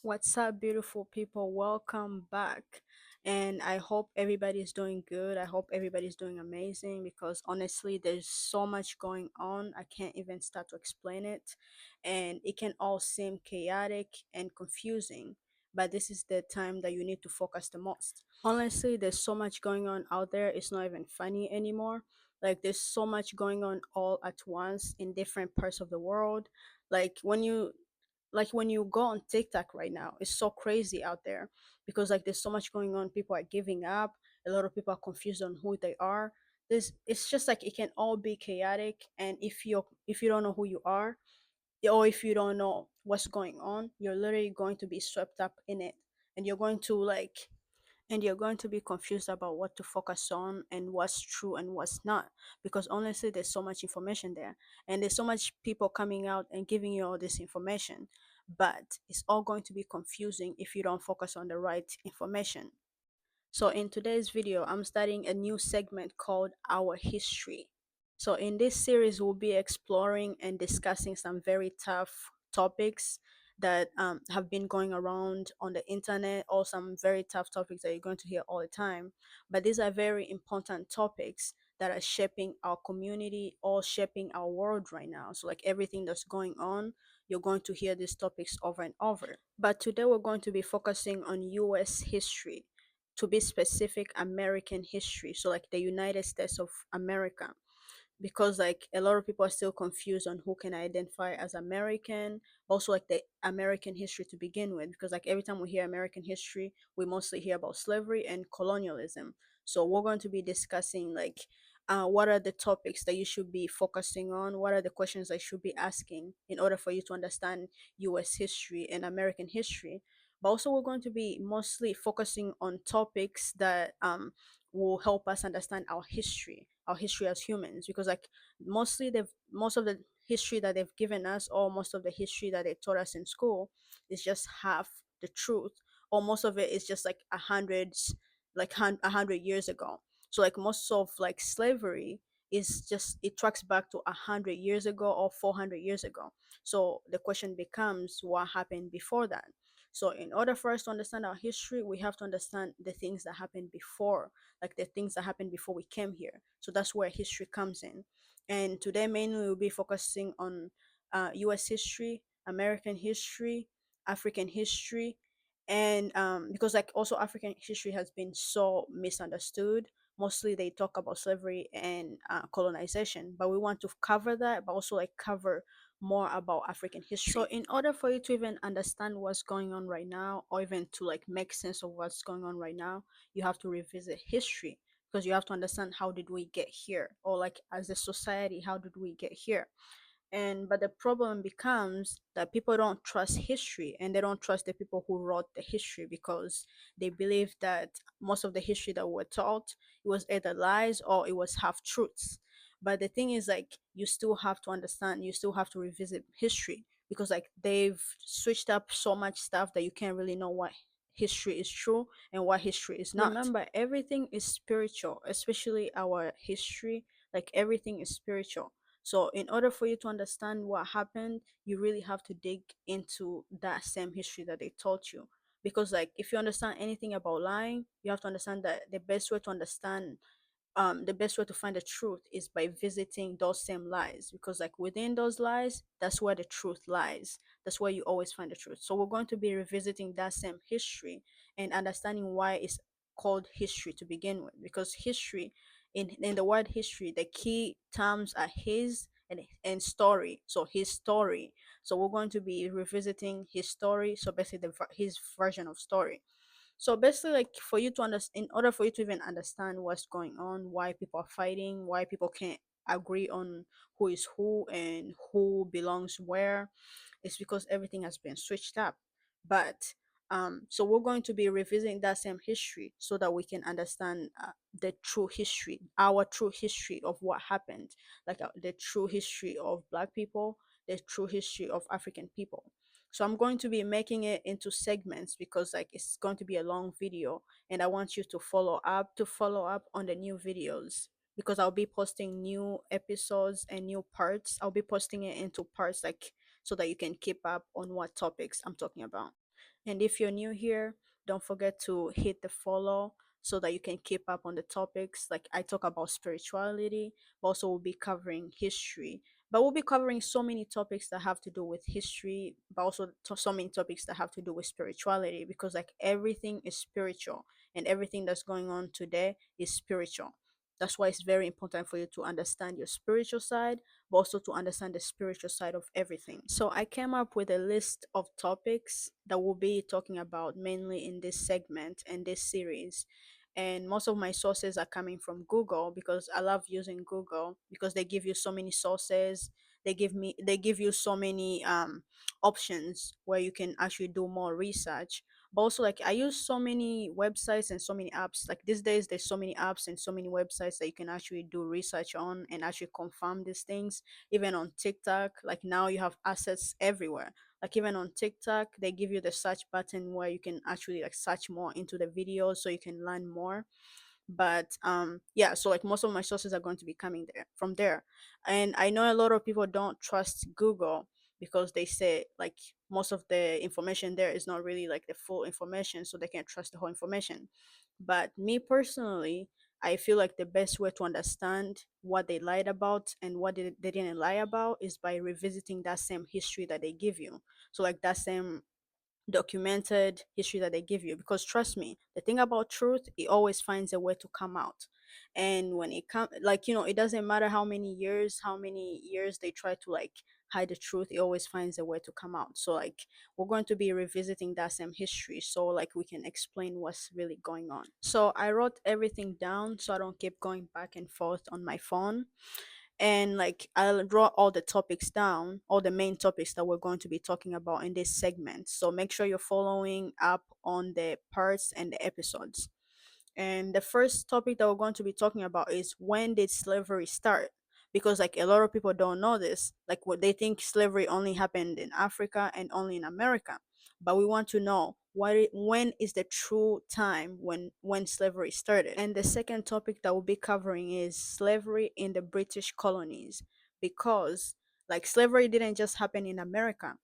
What's up, beautiful people? Welcome back. And I hope everybody's doing good. I hope everybody's doing amazing because honestly, there's so much going on. I can't even start to explain it. And it can all seem chaotic and confusing. But this is the time that you need to focus the most. Honestly, there's so much going on out there. It's not even funny anymore. Like, there's so much going on all at once in different parts of the world. Like, when you go on TikTok right now, it's so crazy out there because like there's so much going on. People are giving up. A lot of people are confused on who they are. This it's just like it can all be chaotic, and if you don't know who you are, or if you don't know what's going on, you're literally going to be swept up in it, and you're going to be confused about what to focus on and what's true and what's not, because honestly there's so much information there, and there's so much people coming out and giving you all this information, but it's all going to be confusing if you don't focus on the right information. So in today's video, I'm starting a new segment called Our History. So in this series, we'll be exploring and discussing some very tough topics that have been going around on the internet, or some very tough topics that you're going to hear all the time. But these are very important topics that are shaping our community or shaping our world right now. So like everything that's going on, you're going to hear these topics over and over. But today we're going to be focusing on US history, to be specific, American history. So, like the United States of America, because like a lot of people are still confused on who can identify as American, also like the American history to begin with, because like every time we hear American history, we mostly hear about slavery and colonialism. So we're going to be discussing like what are the topics that you should be focusing on, what are the questions that you should be asking in order for you to understand US history and American history. But also we're going to be mostly focusing on topics that will help us understand our history as humans, because like most of the history that they've given us, or most of the history that they taught us in school, is just half the truth, or most of it is just like a hundred years ago. So like most of like slavery is just, it tracks back to 100 years ago or 400 years ago. So the question becomes, what happened before that? So in order for us to understand our history, we have to understand the things that happened before, like the things that happened before we came here. So that's where history comes in. And today, mainly, we'll be focusing on US history, American history, African history, and because, like, also African history has been so misunderstood. Mostly, they talk about slavery and colonization, but we want to cover that, but also, like, cover more about African history. So, in order for you to even understand what's going on right now, or even to like make sense of what's going on right now, you have to revisit history, because you have to understand how did we get here, or like as a society, how did we get here. And but the problem becomes that people don't trust history, and they don't trust the people who wrote the history, because they believe that most of the history that we're taught, it was either lies or it was half truths. But the thing is, like, you still have to understand, you still have to revisit history, because like they've switched up so much stuff that you can't really know what history is true and what history is not. Remember, everything is spiritual, especially our history. Like everything is spiritual. So, in order for you to understand what happened, you really have to dig into that same history that they taught you. Because, like, if you understand anything about lying, you have to understand that the best way to find the truth is by visiting those same lies, because like within those lies, that's where the truth lies. That's where you always find the truth. So we're going to be revisiting that same history and understanding why it's called history to begin with, because history, in the word history, the key terms are his and story. So his story. So we're going to be revisiting his story, so basically his version of story. So basically, like, for you to understand, in order for you to even understand what's going on, why people are fighting, why people can't agree on who is who and who belongs where, it's because everything has been switched up. But so we're going to be revisiting that same history so that we can understand the true history, our true history of what happened, like the true history of Black people, the true history of African people. So I'm going to be making it into segments, because like it's going to be a long video, and I want you to follow up on the new videos, because I'll be posting new episodes and new parts. I'll be posting it into parts, like, so that you can keep up on what topics I'm talking about. And if you're new here, don't forget to hit the follow so that you can keep up on the topics. Like I talk about spirituality, but also we'll be covering history. But we'll be covering so many topics that have to do with history, but also so many topics that have to do with spirituality, because like everything is spiritual and everything that's going on today is spiritual. That's why it's very important for you to understand your spiritual side, but also to understand the spiritual side of everything. So I came up with a list of topics that we'll be talking about mainly in this segment and this series. And most of my sources are coming from Google because I love using Google because they give you so many sources. They give you so many options where you can actually do more research. But also, like, I use so many websites and so many apps. Like these days there's so many apps and so many websites that you can actually do research on and actually confirm these things. Even on TikTok, like now you have assets everywhere. Like even on TikTok they give you the search button where you can actually like search more into the videos so you can learn more. But yeah, so like most of my sources are going to be coming there from there. And I know a lot of people don't trust Google because they say like most of the information there is not really like the full information, so they can't trust the whole information. But me personally, I feel like the best way to understand what they lied about and what they didn't lie about is by revisiting that same history that they give you. So like that same documented history that they give you, because trust me, the thing about truth, it always finds a way to come out. And when it comes, like, it doesn't matter how many years they try to like hide the truth, it always finds a way to come out. So like we're going to be revisiting that same history so like we can explain what's really going on. So I wrote everything down so I don't keep going back and forth on my phone. And like I'll draw all the topics down, all the main topics that we're going to be talking about in this segment. So make sure you're following up on the parts and the episodes. And the first topic that we're going to be talking about is, when did slavery start? Because like a lot of people don't know this. Like what they think slavery only happened in Africa and only in America. But we want to know when is the true time when slavery started. And the second topic that we'll be covering is slavery in the British colonies, because like slavery didn't just happen in America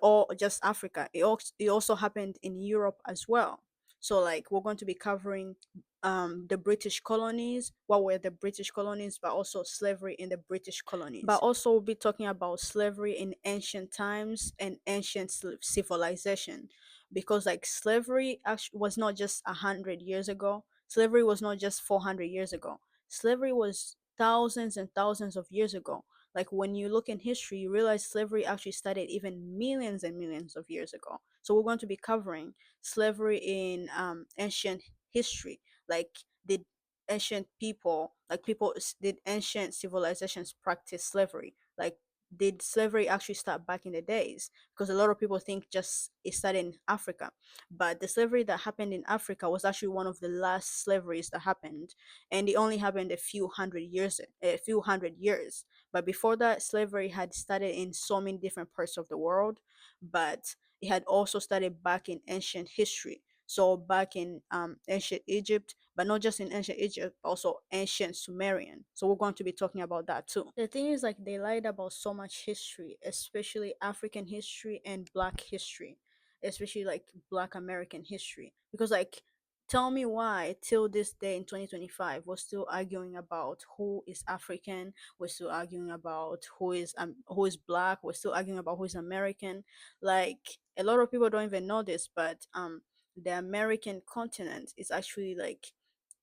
or just Africa. It also happened in Europe as well. So like we're going to be covering the British colonies, what were the British colonies, but also slavery in the British colonies. But also we'll be talking about slavery in ancient times and ancient civilization, because like slavery actually was not just 100 years ago. Slavery was not just 400 years ago. Slavery was thousands and thousands of years ago. Like when you look in history, you realize slavery actually started even millions and millions of years ago. So we're going to be covering slavery in ancient history. Like, did did ancient civilizations practice slavery? Like, did slavery actually start back in the days? Because a lot of people think just it started in Africa, but the slavery that happened in Africa was actually one of the last slaveries that happened, and it only happened a few hundred years. But before that, slavery had started in so many different parts of the world, but it had also started back in ancient history. So back in ancient Egypt, but not just in ancient Egypt, also ancient Sumerian. So we're going to be talking about that too. The thing is, like, they lied about so much history, especially African history and Black history, especially like Black American history. Because, like, tell me why till this day in 2025 we're still arguing about who is African, we're still arguing about who is Black, we're still arguing about who is American. Like, a lot of people don't even know this, but the American continent is actually like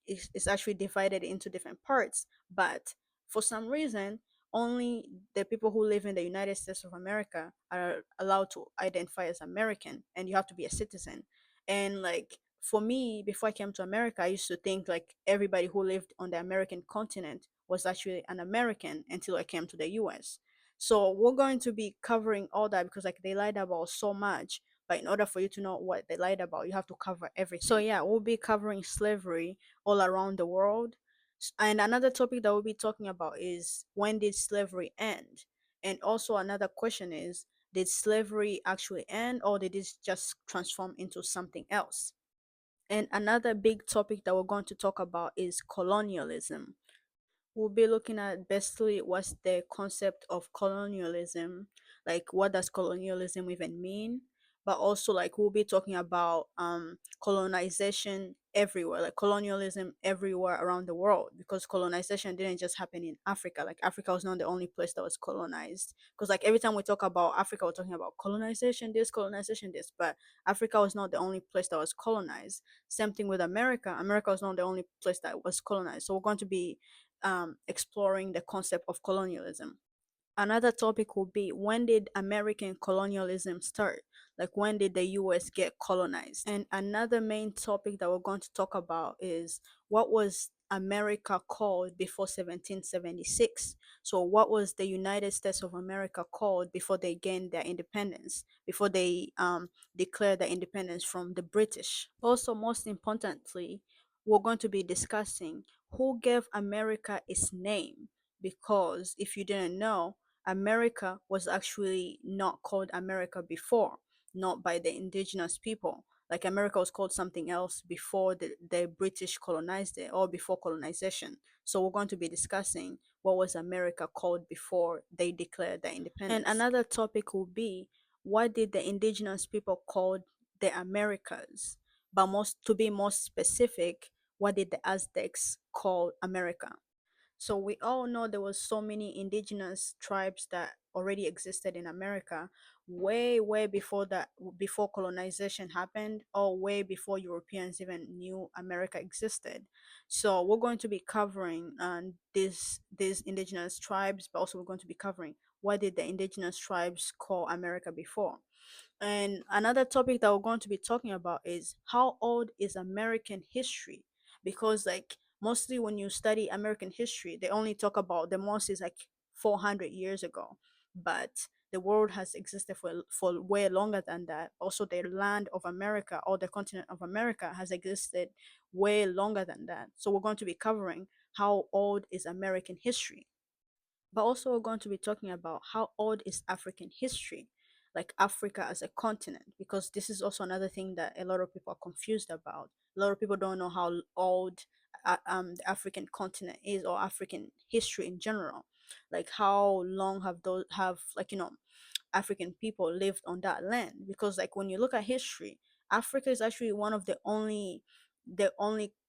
is actually divided into different parts. But for some reason, only the people who live in the United States of America are allowed to identify as American, and you have to be a citizen. And like for me, before I came to America, I used to think like everybody who lived on the American continent was actually an American until I came to the US. So we're going to be covering all that because like they lied about so much, but in order for you to know what they lied about, you have to cover everything. So yeah, we'll be covering slavery all around the world. And another topic that we'll be talking about is, when did slavery end? And also another question is, did slavery actually end, or did it just transform into something else? And another big topic that we're going to talk about is colonialism. We'll be looking at basically what's the concept of colonialism, like what does colonialism even mean, but also like we'll be talking about colonization everywhere, like colonialism everywhere around the world, because colonization didn't just happen in Africa. Like Africa was not the only place that was colonized, because like every time we talk about Africa, we're talking about colonization this, colonization this, but Africa was not the only place that was colonized. Same thing with America. America was not the only place that was colonized. So we're going to be exploring the concept of colonialism. Another topic will be, when did American colonialism start? Like when did the US get colonized? And another main topic that we're going to talk about is, what was America called before 1776? So what was the United States of America called before they gained their independence, before they declared their independence from the British? Also, most importantly, we're going to be discussing who gave America its name, because if you didn't know, America was actually not called America before, not by the indigenous people. Like America was called something else before the British colonized it, or before colonization. So we're going to be discussing what was America called before they declared their independence. And another topic will be, what did the indigenous people call the Americas? But most to be more specific, what did the Aztecs call America? So we all know there was so many indigenous tribes that already existed in America, way before that, before colonization happened, or way before Europeans even knew America existed. So we're going to be covering these indigenous tribes, but also we're going to be covering, what did the indigenous tribes call America before. And another topic that we're going to be talking about is, how old is American history? Because like mostly when you study American history, they only talk about the most is like 400 years ago, but the world has existed for way longer than that. Also, the land of America, or the continent of America, has existed way longer than that. So we're going to be covering, how old is American history. But also, we're going to be talking about, how old is African history, like Africa as a continent, because this is also another thing that a lot of people are confused about. A lot of people don't know how old the African continent is, or African history in general. Like how long have those have like African people lived on that land? Because like when you look at history, Africa is actually one of the only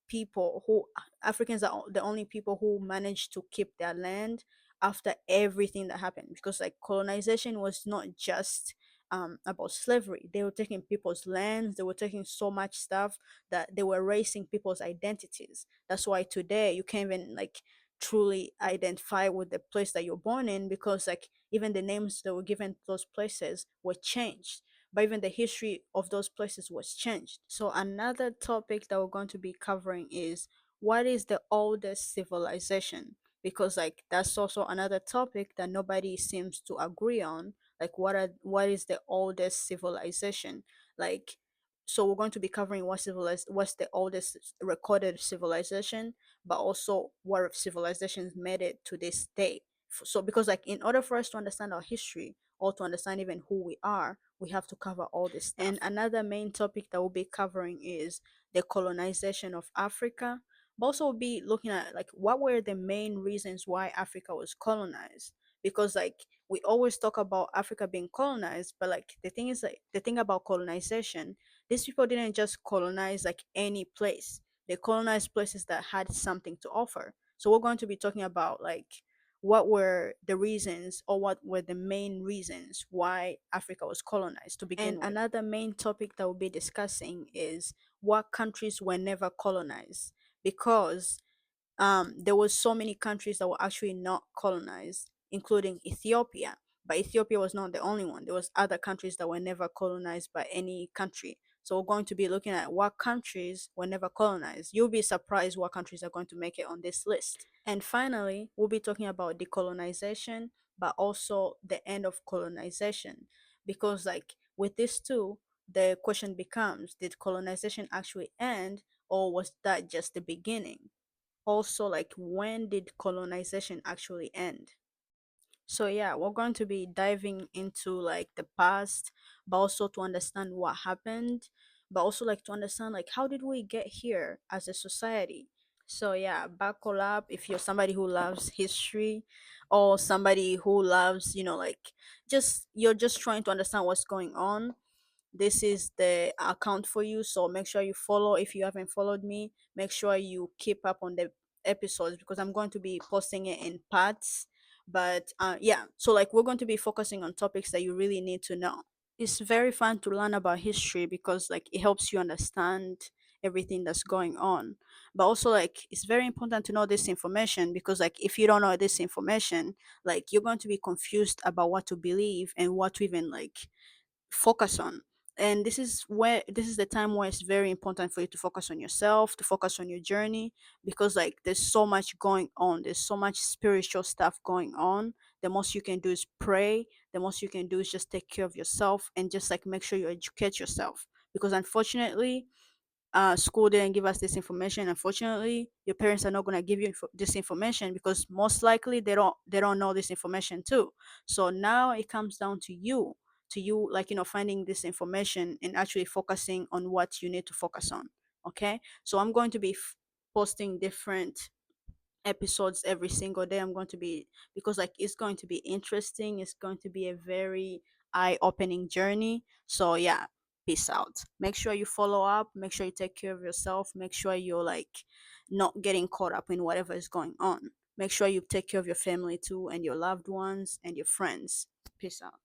people who Africans are the only people who managed to keep their land after everything that happened. Because like colonization was not just about slavery. They were taking people's lands, they were taking so much stuff that they were erasing people's identities. That's why today you can't even like truly identify with the place that you're born in, because like even the names that were given to those places were changed, but even the history of those places was changed. So another topic that we're going to be covering is, what is the oldest civilization? Because like that's also another topic that nobody seems to agree on. Like what is the oldest civilization? Like, so we're going to be covering what's the oldest recorded civilization, but also what civilizations made it to this day. So because like in order for us to understand our history, or to understand even who we are, we have to cover all this stuff. And another main topic that we'll be covering is the colonization of Africa, but also we'll be looking at like what were the main reasons why Africa was colonized. Because like we always talk about Africa being colonized, but like the thing is, like the thing about colonization, these people didn't just colonize like any place. They colonized places that had something to offer. So we're going to be talking about like what were the reasons, or what were the main reasons why Africa was colonized to begin with. And another main topic that we'll be discussing is, what countries were never colonized. Because there was so many countries that were actually not colonized, including Ethiopia. But Ethiopia was not the only one. There was other countries that were never colonized by any country. So we're going to be looking at what countries were never colonized. You'll be surprised what countries are going to make it on this list. And finally, we'll be talking about decolonization, but also the end of colonization. Because like with this too, the question becomes, did colonization actually end, or was that just the beginning? Also, like when did colonization actually end? So yeah, we're going to be diving into like the past, but also to understand what happened, but also like to understand like how did we get here as a society. So yeah, buckle up if you're somebody who loves history, or somebody who loves like, just you're just trying to understand what's going on. this is the account for you. So make sure you follow. If you haven't followed me, make sure you keep up on the episodes, because I'm going to be posting it in parts. But yeah, so like we're going to be focusing on topics that you really need to know. It's very fun to learn about history because like it helps you understand everything that's going on. But also like it's very important to know this information, because like if you don't know this information, like you're going to be confused about what to believe and what to even like focus on. And this is the time where it's very important for you to focus on yourself, to focus on your journey, because like there's so much going on, there's so much spiritual stuff going on. The most you can do is pray, the most you can do is just take care of yourself and just like make sure you educate yourself, because unfortunately school didn't give us this information. Unfortunately, your parents are not going to give you this information, because most likely they don't know this information too. So now it comes down to you, like, finding this information and actually focusing on what you need to focus on. Okay, so I'm going to be posting different episodes every single day. I'm going to be, because like it's going to be interesting, it's going to be a very eye-opening journey. So yeah, peace out. Make sure you follow up, make sure you take care of yourself, make sure you're like not getting caught up in whatever is going on. Make sure you take care of your family too, and your loved ones and your friends. Peace out.